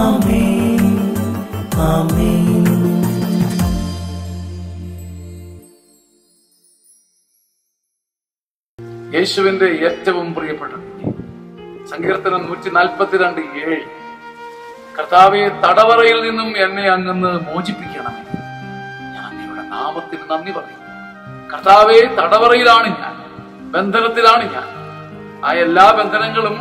ആമേൻ. ആമേൻ. യേശുവിന്റെ ഏറ്റവും പ്രിയപ്പെട്ട സങ്കീർത്തനം 142:7. കർത്താവേ, തടവറയിൽ നിന്നും എന്നെ അങ്ങ് മോചിപ്പിക്കണമേ. ഞാൻ അങ്ങയുടെ നാമത്തിന് നന്ദി പറയും. കർത്താവേ, തടവറയിലാണ് ഞാൻ, ബന്ധനത്തിലാണ് ഞാൻ. ആ എല്ലാ ബന്ധനങ്ങളും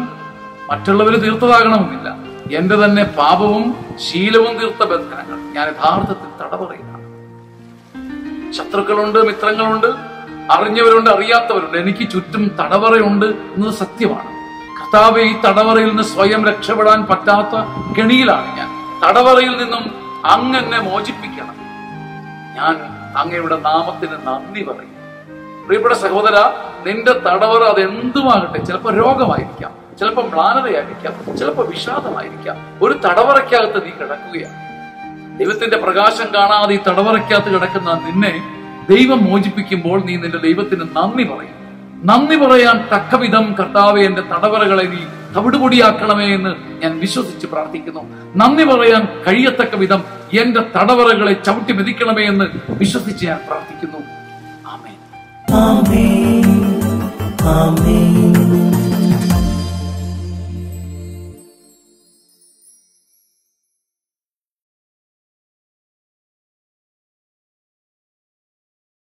മറ്റുള്ളവര് തീർത്തതാകണമെന്നില്ല. എന്റെ തന്നെ പാപവും ശീലവും തീർത്ത ബന്ധനങ്ങൾ. ഞാൻ യഥാർത്ഥത്തിൽ തടവറയിലാണ്. ശത്രുക്കളുണ്ട്, മിത്രങ്ങളുണ്ട്, അറിഞ്ഞവരുണ്ട്, അറിയാത്തവരുണ്ട്. എനിക്ക് ചുറ്റും തടവറയുണ്ട് എന്നത് സത്യമാണ്. കർത്താവേ, ഈ തടവറയിൽ നിന്ന് സ്വയം രക്ഷപ്പെടാൻ പറ്റാത്ത കെണിയിലാണ് ഞാൻ. തടവറയിൽ നിന്നും അങ്ങ് എന്നെ മോചിപ്പിക്കണം. ഞാൻ അങ്ങയുടെ നാമത്തിന് നന്ദി പറയും. പ്രിയപ്പെട്ട സഹോദര, നിന്റെ തടവറ അതെന്തുമാകട്ടെ. ചിലപ്പോൾ രോഗമായിരിക്കാം, ചിലപ്പോൾ മ്ലാനതയായിരിക്കാം, ചിലപ്പോൾ വിഷാദമായിരിക്കാം. ഒരു തടവറയ്ക്കകത്ത് നീ കിടക്കുകയാണ്. ദൈവത്തിന്റെ പ്രകാശം കാണാതെ ഈ തടവറയ്ക്കകത്ത് കിടക്കുന്ന നിന്നെ ദൈവം മോചിപ്പിക്കുമ്പോൾ നീ നിന്റെ ദൈവത്തിന് നന്ദി പറയും. നന്ദി പറയാൻ തക്കവിധം കർത്താവേ, എന്റെ തടവറകളെ നീ തവിടുപൊടിയാക്കണമേ എന്ന് ഞാൻ വിശ്വസിച്ച് പ്രാർത്ഥിക്കുന്നു. നന്ദി പറയാൻ കഴിയത്തക്ക വിധം എന്റെ തടവറകളെ ചവിട്ടി മെതിക്കണമേ എന്ന് വിശ്വസിച്ച് ഞാൻ പ്രാർത്ഥിക്കുന്നു. ആമേൻ. ആമേൻ. ആമേൻ.